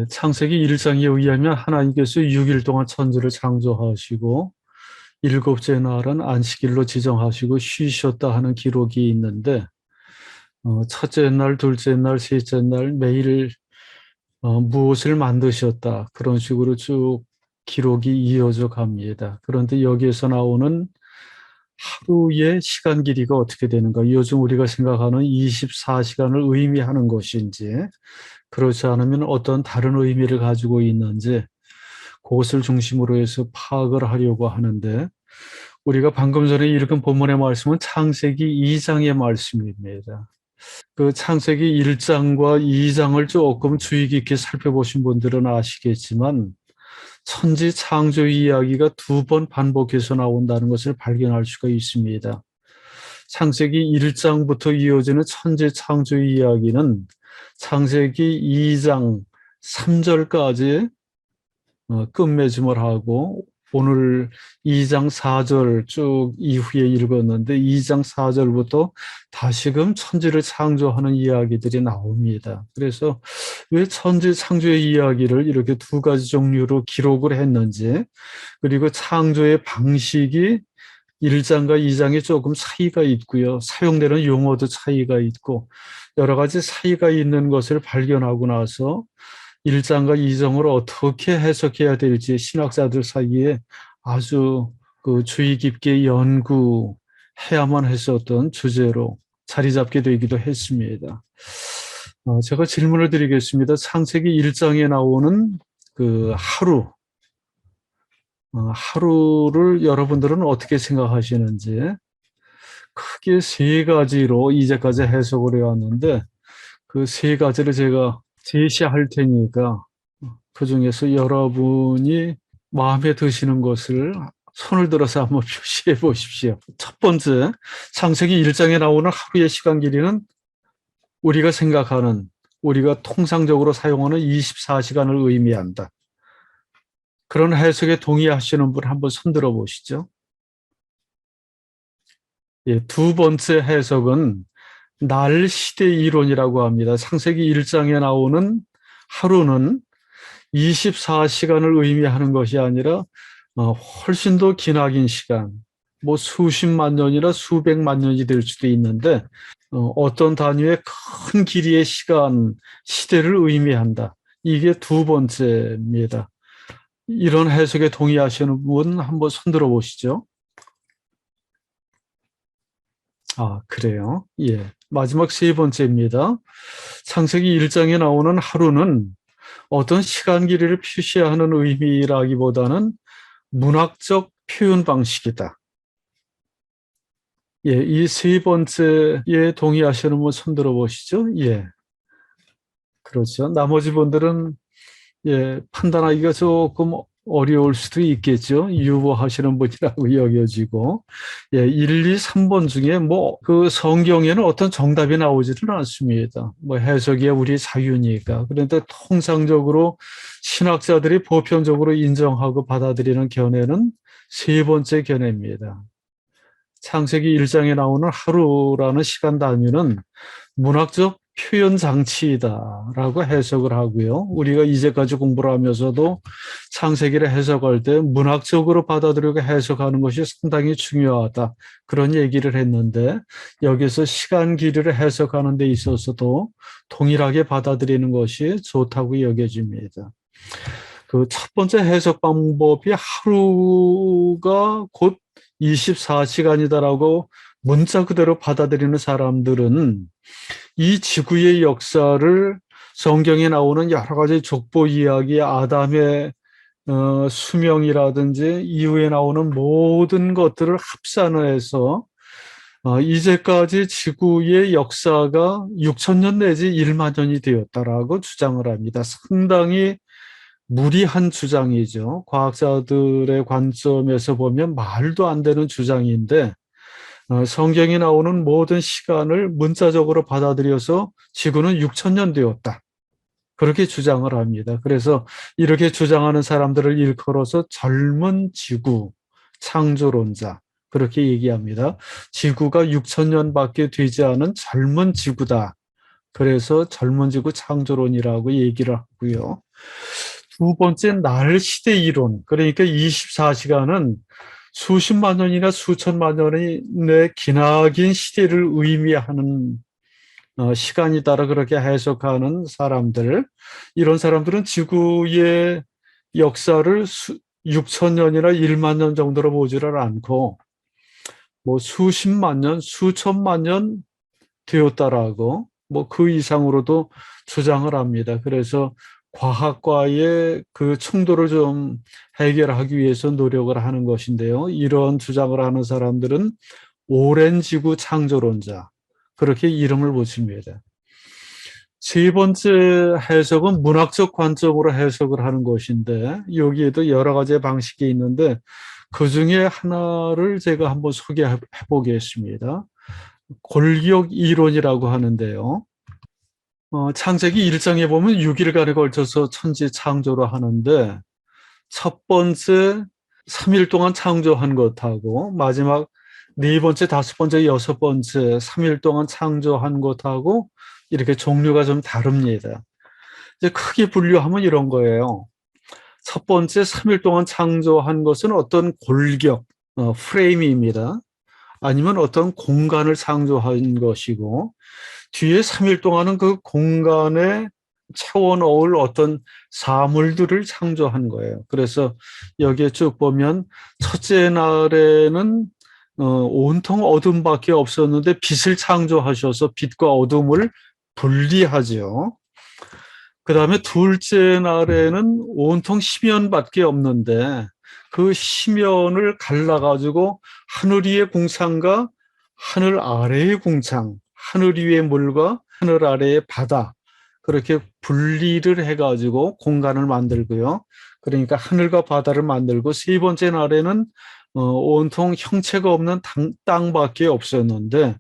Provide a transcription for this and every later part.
창세기 1장에 의하면 하나님께서 6일 동안 천지를 창조하시고 일곱째 날은 안식일로 지정하시고 쉬셨다 하는 기록이 있는데 첫째 날, 둘째 날, 셋째 날 매일 무엇을 만드셨다 그런 식으로 쭉 기록이 이어져 갑니다. 그런데 여기에서 나오는 하루의 시간 길이가 어떻게 되는가? 요즘 우리가 생각하는 24시간을 의미하는 것인지 그렇지 않으면 어떤 다른 의미를 가지고 있는지 그것을 중심으로 해서 파악을 하려고 하는데 우리가 방금 전에 읽은 본문의 말씀은 창세기 2장의 말씀입니다. 그 창세기 1장과 2장을 조금 주의 깊게 살펴보신 분들은 아시겠지만 천지 창조 이야기가 두 번 반복해서 나온다는 것을 발견할 수가 있습니다. 창세기 1장부터 이어지는 천지 창조 이야기는 창세기 2장 3절까지 끝맺음을 하고 오늘 2장 4절 쭉 이후에 읽었는데 2장 4절부터 다시금 천지를 창조하는 이야기들이 나옵니다. 그래서 왜 천지 창조의 이야기를 이렇게 두 가지 종류로 기록을 했는지 그리고 창조의 방식이 1장과 2장에 조금 차이가 있고요. 사용되는 용어도 차이가 있고 여러 가지 차이가 있는 것을 발견하고 나서 1장과 2장을 어떻게 해석해야 될지 신학자들 사이에 아주 그 주의 깊게 연구해야만 했었던 주제로 자리 잡게 되기도 했습니다. 제가 질문을 드리겠습니다. 창세기 1장에 나오는 그 하루를 여러분들은 어떻게 생각하시는지 크게 세 가지로 이제까지 해석을 해왔는데 그 세 가지를 제가 제시할 테니까 그중에서 여러분이 마음에 드시는 것을 손을 들어서 한번 표시해 보십시오. 첫 번째, 창세기 1장에 나오는 하루의 시간 길이는 우리가 생각하는, 우리가 통상적으로 사용하는 24시간을 의미한다. 그런 해석에 동의하시는 분 한번 손 들어 보시죠. 예, 두 번째 해석은 날 시대 이론이라고 합니다. 창세기 1장에 나오는 하루는 24시간을 의미하는 것이 아니라 훨씬 더 기나긴 시간, 뭐 수십만 년이나 수백만 년이 될 수도 있는데 어떤 단위의 큰 길이의 시간, 시대를 의미한다. 이게 두 번째입니다. 이런 해석에 동의하시는 분 한번 손들어 보시죠. 그래요. 예. 마지막 세 번째입니다. 창세기 1장에 나오는 하루는 어떤 시간 길이를 표시하는 의미라기보다는 문학적 표현 방식이다. 예, 이 세 번째에 동의하시는 분 손들어 보시죠. 예, 그렇죠. 나머지 분들은 판단하기가 조금 어려울 수도 있겠죠. 유보하시는 분이라고 여겨지고. 1, 2, 3번 중에 뭐 그 성경에는 어떤 정답이 나오지는 않습니다. 뭐 해석이야 우리 자유니까. 그런데 통상적으로 신학자들이 보편적으로 인정하고 받아들이는 견해는 세 번째 견해입니다. 창세기 1장에 나오는 하루라는 시간 단위는 문학적 표현 장치이다라고 해석을 하고요. 우리가 이제까지 공부를 하면서도 창세기를 해석할 때 문학적으로 받아들이고 해석하는 것이 상당히 중요하다. 그런 얘기를 했는데 여기서 시간 길이를 해석하는 데 있어서도 동일하게 받아들이는 것이 좋다고 여겨집니다. 그 첫 번째 해석 방법이 하루가 곧 24시간이다라고 문자 그대로 받아들이는 사람들은 이 지구의 역사를 성경에 나오는 여러 가지 족보 이야기, 아담의 수명이라든지 이후에 나오는 모든 것들을 합산해서 이제까지 지구의 역사가 6천 년 내지 1만 년이 되었다라고 주장을 합니다. 상당히 무리한 주장이죠. 과학자들의 관점에서 보면 말도 안 되는 주장인데 성경에 나오는 모든 시간을 문자적으로 받아들여서 지구는 6천 년 되었다. 그렇게 주장을 합니다. 그래서 이렇게 주장하는 사람들을 일컬어서 젊은 지구 창조론자 그렇게 얘기합니다. 지구가 6천 년밖에 되지 않은 젊은 지구다. 그래서 젊은지구 창조론이라고 얘기를 하고요. 두 번째, 날 시대 이론. 그러니까 24시간은 수십만 년이나 수천만 년의 기나긴 시대를 의미하는 시간이다라 그렇게 해석하는 사람들. 이런 사람들은 지구의 역사를 6천 년이나 1만 년 정도로 보지를 않고 뭐 수십만 년, 수천만 년 되었다라고 뭐 그 이상으로도 주장을 합니다. 그래서 과학과의 그 충돌을 좀 해결하기 위해서 노력을 하는 것인데요. 이런 주장을 하는 사람들은 오랜 지구 창조론자, 그렇게 이름을 붙입니다. 세 번째 해석은 문학적 관점으로 해석을 하는 것인데 여기에도 여러 가지 방식이 있는데 그 중에 하나를 제가 한번 소개해 보겠습니다. 골기록 이론이라고 하는데요. 창세기 1장에 보면 6일간에 걸쳐서 천지 창조를 하는데 첫 번째 3일 동안 창조한 것하고 마지막 네 번째, 다섯 번째, 여섯 번째 3일 동안 창조한 것하고 이렇게 종류가 좀 다릅니다. 이제 크게 분류하면 이런 거예요. 첫 번째 3일 동안 창조한 것은 어떤 골격, 프레임입니다. 아니면 어떤 공간을 창조한 것이고 뒤에 3일 동안은 그 공간에 채워 넣을 어떤 사물들을 창조한 거예요. 그래서 여기에 쭉 보면 첫째 날에는 온통 어둠밖에 없었는데 빛을 창조하셔서 빛과 어둠을 분리하죠. 그 다음에 둘째 날에는 온통 심연밖에 없는데 그 심연을 갈라가지고 하늘 위의 궁창과 하늘 아래의 궁창, 하늘 위의 물과 하늘 아래의 바다, 그렇게 분리를 해가지고 공간을 만들고요. 그러니까 하늘과 바다를 만들고 세 번째 날에는 온통 형체가 없는 땅밖에 없었는데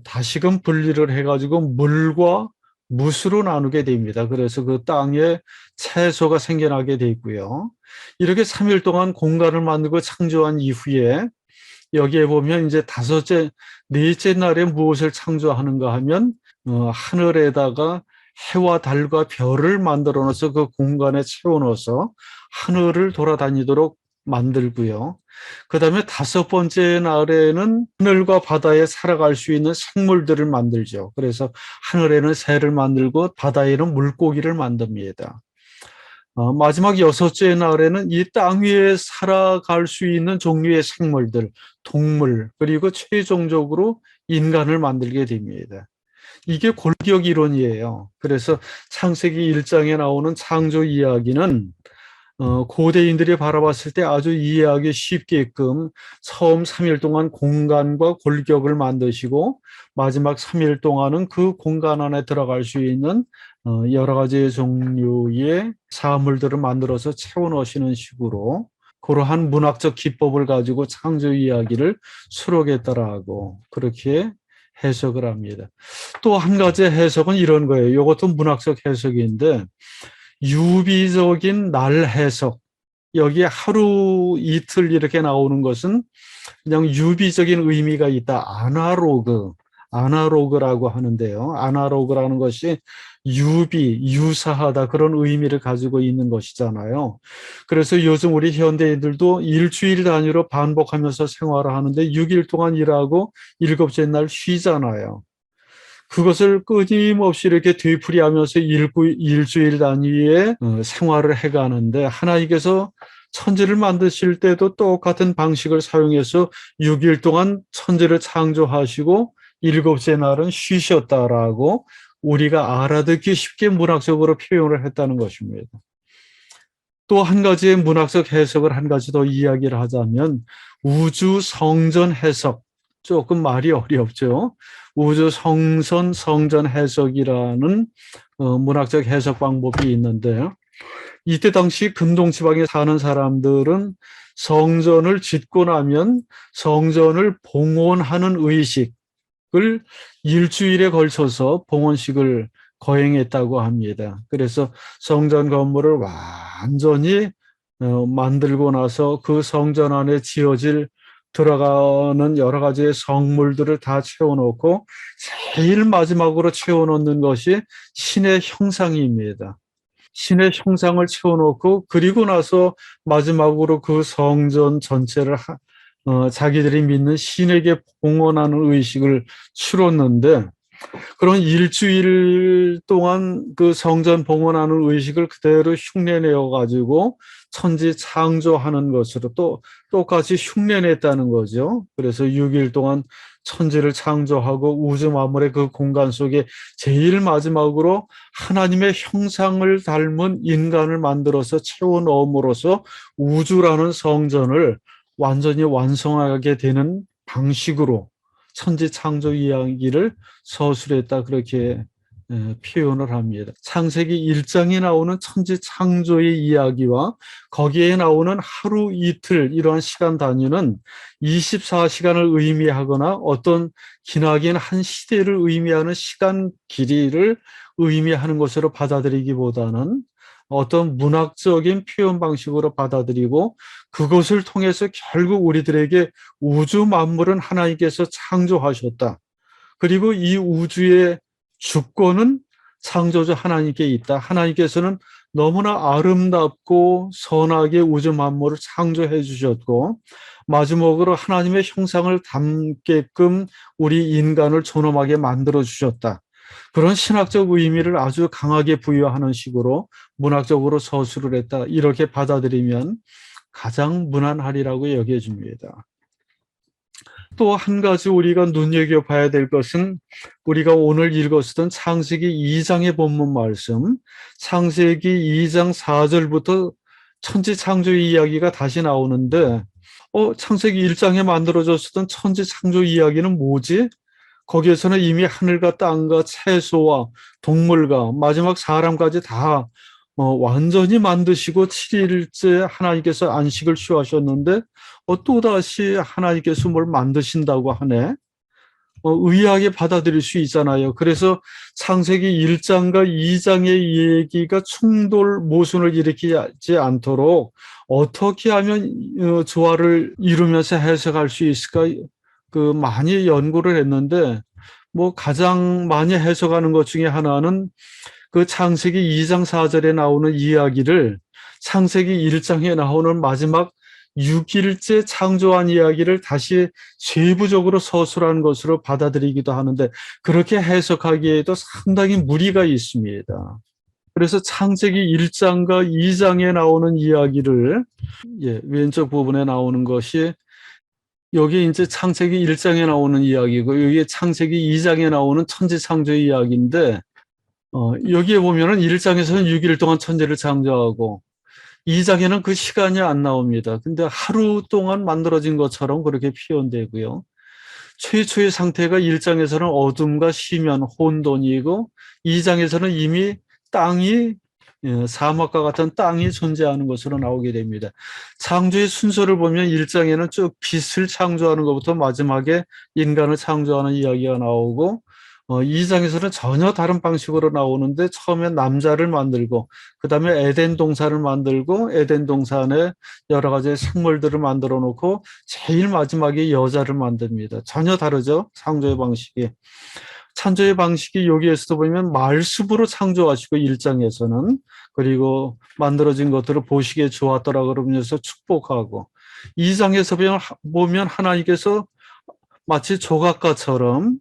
다시금 분리를 해가지고 물과 무수로 나누게 됩니다. 그래서 그 땅에 채소가 생겨나게 돼 있고요. 이렇게 3일 동안 공간을 만들고 창조한 이후에 여기에 보면 이제 다섯째, 넷째 날에 무엇을 창조하는가 하면 하늘에다가 해와 달과 별을 만들어 넣어서 그 공간에 채워 넣어서 하늘을 돌아다니도록 만들고요. 그 다음에 다섯 번째 날에는 하늘과 바다에 살아갈 수 있는 생물들을 만들죠. 그래서 하늘에는 새를 만들고 바다에는 물고기를 만듭니다. 마지막 여섯째 날에는 이 땅 위에 살아갈 수 있는 종류의 생물들, 동물, 그리고 최종적으로 인간을 만들게 됩니다. 이게 골기록 이론이에요. 그래서 창세기 1장에 나오는 창조 이야기는 고대인들이 바라봤을 때 아주 이해하기 쉽게끔 처음 3일 동안 공간과 골격을 만드시고 마지막 3일 동안은 그 공간 안에 들어갈 수 있는 여러 가지 종류의 사물들을 만들어서 채워 넣으시는 식으로 그러한 문학적 기법을 가지고 창조 이야기를 수록했다라고 그렇게 해석을 합니다. 또 한 가지 해석은 이런 거예요. 이것도 문학적 해석인데 유비적인 날 해석, 여기에 하루 이틀 이렇게 나오는 것은 그냥 유비적인 의미가 있다. 아나로그라고 하는데요. 아나로그라는 것이 유사하다 그런 의미를 가지고 있는 것이잖아요. 그래서 요즘 우리 현대인들도 일주일 단위로 반복하면서 생활을 하는데 6일 동안 일하고 일곱째 날 쉬잖아요. 그것을 끊임없이 이렇게 되풀이하면서 일주일 단위의 생활을 해가는데 하나님께서 천지를 만드실 때도 똑같은 방식을 사용해서 6일 동안 천지를 창조하시고 일곱째 날은 쉬셨다라고 우리가 알아듣기 쉽게 문학적으로 표현을 했다는 것입니다. 또 한 가지의 문학적 해석을 한 가지 더 이야기를 하자면 우주 성전 해석, 조금 말이 어렵죠. 우주 성전 해석이라는 문학적 해석 방법이 있는데 이때 당시 금동지방에 사는 사람들은 성전을 짓고 나면 성전을 봉헌하는 의식을 일주일에 걸쳐서 봉헌식을 거행했다고 합니다. 그래서 성전 건물을 완전히 만들고 나서 그 성전 안에 지어질 들어가는 여러 가지의 성물들을 다 채워놓고 제일 마지막으로 채워놓는 것이 신의 형상입니다. 신의 형상을 채워놓고 그리고 나서 마지막으로 그 성전 전체를 자기들이 믿는 신에게 봉헌하는 의식을 치렀는데, 그런 일주일 동안 그 성전 봉헌하는 의식을 그대로 흉내내어 가지고 천지 창조하는 것으로 또 똑같이 흉내냈다는 거죠. 그래서 6일 동안 천지를 창조하고 우주 만물의 그 공간 속에 제일 마지막으로 하나님의 형상을 닮은 인간을 만들어서 채워 넣음으로써 우주라는 성전을 완전히 완성하게 되는 방식으로 천지 창조 이야기를 서술했다, 그렇게 표현을 합니다. 창세기 1장에 나오는 천지 창조의 이야기와 거기에 나오는 하루 이틀 이러한 시간 단위는 24시간을 의미하거나 어떤 기나긴 한 시대를 의미하는 시간 길이를 의미하는 것으로 받아들이기보다는 어떤 문학적인 표현 방식으로 받아들이고, 그것을 통해서 결국 우리들에게 우주 만물은 하나님께서 창조하셨다. 그리고 이 우주의 주권은 창조주 하나님께 있다. 하나님께서는 너무나 아름답고 선하게 우주 만물을 창조해 주셨고, 마지막으로 하나님의 형상을 담게끔 우리 인간을 존엄하게 만들어 주셨다. 그런 신학적 의미를 아주 강하게 부여하는 식으로 문학적으로 서술을 했다. 이렇게 받아들이면 가장 무난하리라고 여겨집니다. 또 한 가지 우리가 눈여겨봐야 될 것은, 우리가 오늘 읽었던 창세기 2장의 본문 말씀, 창세기 2장 4절부터 천지 창조 이야기가 다시 나오는데, 창세기 1장에 만들어졌었던 천지 창조 이야기는 뭐지? 거기에서는 이미 하늘과 땅과 채소와 동물과 마지막 사람까지 다 완전히 만드시고 7일째 하나님께서 안식을 취하셨는데 또다시 하나님께서 뭘 만드신다고 하네. 의아하게 받아들일 수 있잖아요. 그래서 창세기 1장과 2장의 얘기가 충돌 모순을 일으키지 않도록 어떻게 하면 조화를 이루면서 해석할 수 있을까, 많이 연구를 했는데, 가장 많이 해석하는 것 중에 하나는 그 창세기 2장 4절에 나오는 이야기를 창세기 1장에 나오는 마지막 6일째 창조한 이야기를 다시 세부적으로 서술한 것으로 받아들이기도 하는데, 그렇게 해석하기에도 상당히 무리가 있습니다. 그래서 창세기 1장과 2장에 나오는 이야기를, 왼쪽 부분에 나오는 것이 여기 이제 창세기 1장에 나오는 이야기고, 여기 창세기 2장에 나오는 천지 창조 이야기인데, 여기에 보면은 1장에서는 6일 동안 천지를 창조하고 2장에는 그 시간이 안 나옵니다. 근데 하루 동안 만들어진 것처럼 그렇게 표현되고요. 최초의 상태가 1장에서는 어둠과 심연, 혼돈이고 2장에서는 이미 땅이, 사막과 같은 땅이 존재하는 것으로 나오게 됩니다. 창조의 순서를 보면 1장에는 쭉 빛을 창조하는 것부터 마지막에 인간을 창조하는 이야기가 나오고, 2장에서는 전혀 다른 방식으로 나오는데, 처음에 남자를 만들고 그 다음에 에덴 동산을 만들고 에덴 동산에 여러 가지 생물들을 만들어 놓고 제일 마지막에 여자를 만듭니다. 전혀 다르죠, 창조의 방식이. 창조의 방식이 여기에서도 보면 말습으로 창조하시고 1장에서는, 그리고 만들어진 것들을 보시기에 좋았더라 그러면서 축복하고, 2장에서 보면 하나님께서 마치 조각가처럼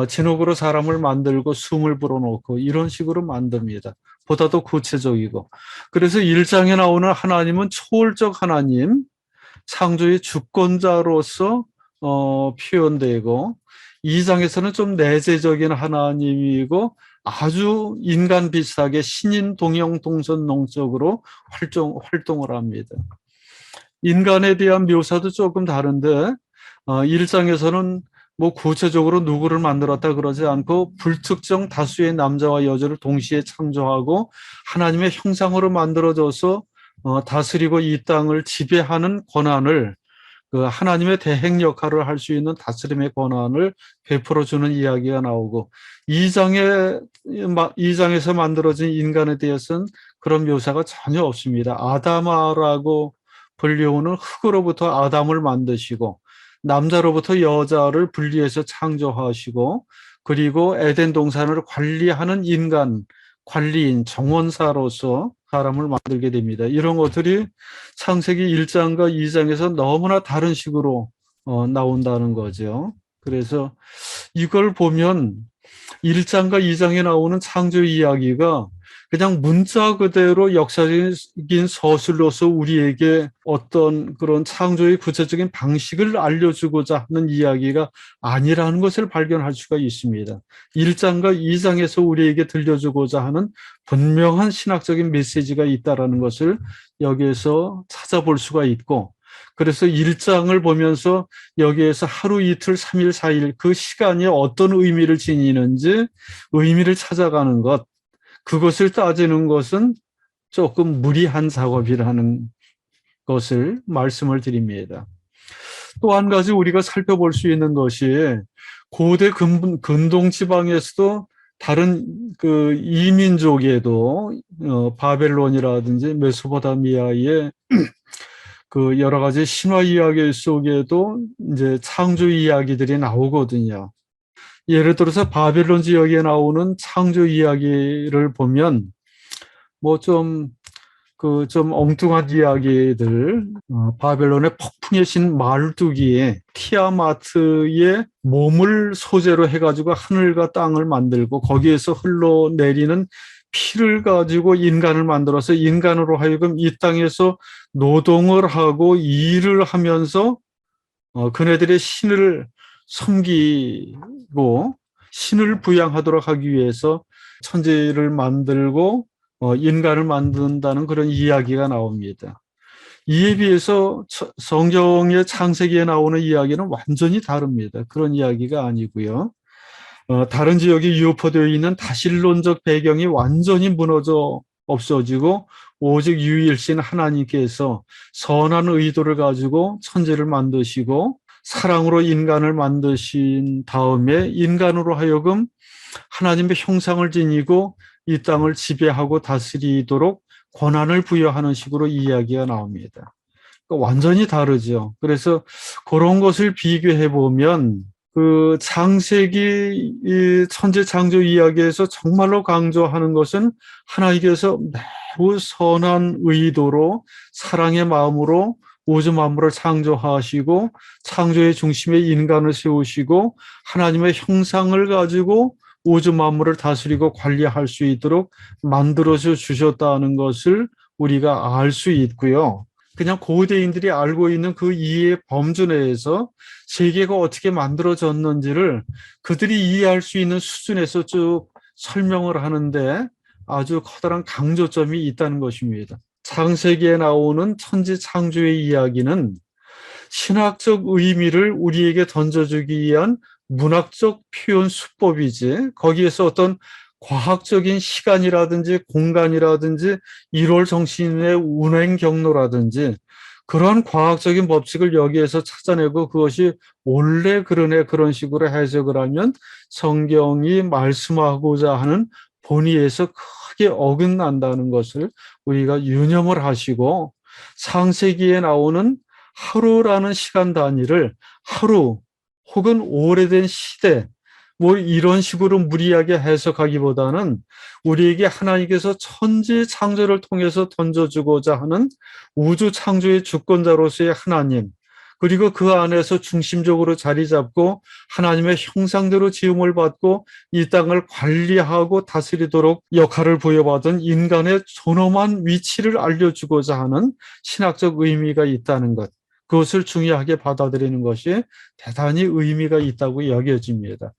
진흙으로 사람을 만들고 숨을 불어넣고 이런 식으로 만듭니다. 보다 더 구체적이고. 그래서 1장에 나오는 하나님은 초월적 하나님, 창조의 주권자로서 표현되고, 2장에서는 좀 내재적인 하나님이고 아주 인간 비슷하게 신인 동형 동선농적으로 활동을 합니다. 인간에 대한 묘사도 조금 다른데, 1장에서는 구체적으로 누구를 만들었다 그러지 않고 불특정 다수의 남자와 여자를 동시에 창조하고 하나님의 형상으로 만들어져서 다스리고 이 땅을 지배하는 권한을, 그 하나님의 대행 역할을 할 수 있는 다스림의 권한을 베풀어주는 이야기가 나오고, 2장에서 만들어진 인간에 대해서는 그런 묘사가 전혀 없습니다. 아담아라고 불리우는 흙으로부터 아담을 만드시고, 남자로부터 여자를 분리해서 창조하시고 그리고 에덴 동산을 관리하는 인간, 관리인, 정원사로서 사람을 만들게 됩니다. 이런 것들이 창세기 1장과 2장에서 너무나 다른 식으로 나온다는 거죠. 그래서 이걸 보면 1장과 2장에 나오는 창조 이야기가 그냥 문자 그대로 역사적인 서술로서 우리에게 어떤 그런 창조의 구체적인 방식을 알려주고자 하는 이야기가 아니라는 것을 발견할 수가 있습니다. 1장과 2장에서 우리에게 들려주고자 하는 분명한 신학적인 메시지가 있다는 것을 여기에서 찾아볼 수가 있고, 그래서 1장을 보면서 여기에서 하루 이틀 3일 4일 그 시간이 어떤 의미를 지니는지 의미를 찾아가는 것, 그것을 따지는 것은 조금 무리한 작업이라는 것을 말씀을 드립니다. 또 한 가지 우리가 살펴볼 수 있는 것이 고대 근동 지방에서도 다른 그 이민족에도 바벨론이라든지 메소포타미아의 그 여러 가지 신화 이야기 속에도 이제 창조 이야기들이 나오거든요. 예를 들어서 바벨론 지역에 나오는 창조 이야기를 보면 뭐 좀 좀 엉뚱한 이야기들, 바벨론의 폭풍의 신 마르두기에 티아마트의 몸을 소재로 해가지고 하늘과 땅을 만들고 거기에서 흘러내리는 피를 가지고 인간을 만들어서 인간으로 하여금 이 땅에서 노동을 하고 일을 하면서 그네들의 신을 섬기고 신을 부양하도록 하기 위해서 천지를 만들고 인간을 만든다는 그런 이야기가 나옵니다. 이에 비해서 성경의 창세기에 나오는 이야기는 완전히 다릅니다. 그런 이야기가 아니고요. 다른 지역이 유포되어 있는 다신론적 배경이 완전히 무너져 없어지고 오직 유일신 하나님께서 선한 의도를 가지고 천지를 만드시고 사랑으로 인간을 만드신 다음에 인간으로 하여금 하나님의 형상을 지니고 이 땅을 지배하고 다스리도록 권한을 부여하는 식으로 이야기가 나옵니다. 그러니까 완전히 다르죠. 그래서 그런 것을 비교해 보면 그 창세기 이 천재 창조 이야기에서 정말로 강조하는 것은 하나님께서 매우 선한 의도로 사랑의 마음으로 우주 만물을 창조하시고 창조의 중심에 인간을 세우시고 하나님의 형상을 가지고 우주 만물을 다스리고 관리할 수 있도록 만들어서 주셨다는 것을 우리가 알 수 있고요. 그냥 고대인들이 알고 있는 그 이해의 범주 내에서 세계가 어떻게 만들어졌는지를 그들이 이해할 수 있는 수준에서 쭉 설명을 하는데 아주 커다란 강조점이 있다는 것입니다. 창세기에 나오는 천지 창조의 이야기는 신학적 의미를 우리에게 던져주기 위한 문학적 표현 수법이지 거기에서 어떤 과학적인 시간이라든지 공간이라든지 1월 정신의 운행 경로라든지 그런 과학적인 법칙을 여기에서 찾아내고 그것이 원래 그러네 그런 식으로 해석을 하면 성경이 말씀하고자 하는 본의에서 크게 어긋난다는 것을 우리가 유념을 하시고 창세기에 나오는 하루라는 시간 단위를 하루 혹은 오래된 시대 뭐 이런 식으로 무리하게 해석하기보다는 우리에게 하나님께서 천지 창조를 통해서 던져주고자 하는 우주 창조의 주권자로서의 하나님 그리고 그 안에서 중심적으로 자리 잡고 하나님의 형상대로 지음을 받고 이 땅을 관리하고 다스리도록 역할을 부여받은 인간의 존엄한 위치를 알려주고자 하는 신학적 의미가 있다는 것. 그것을 중요하게 받아들이는 것이 대단히 의미가 있다고 여겨집니다.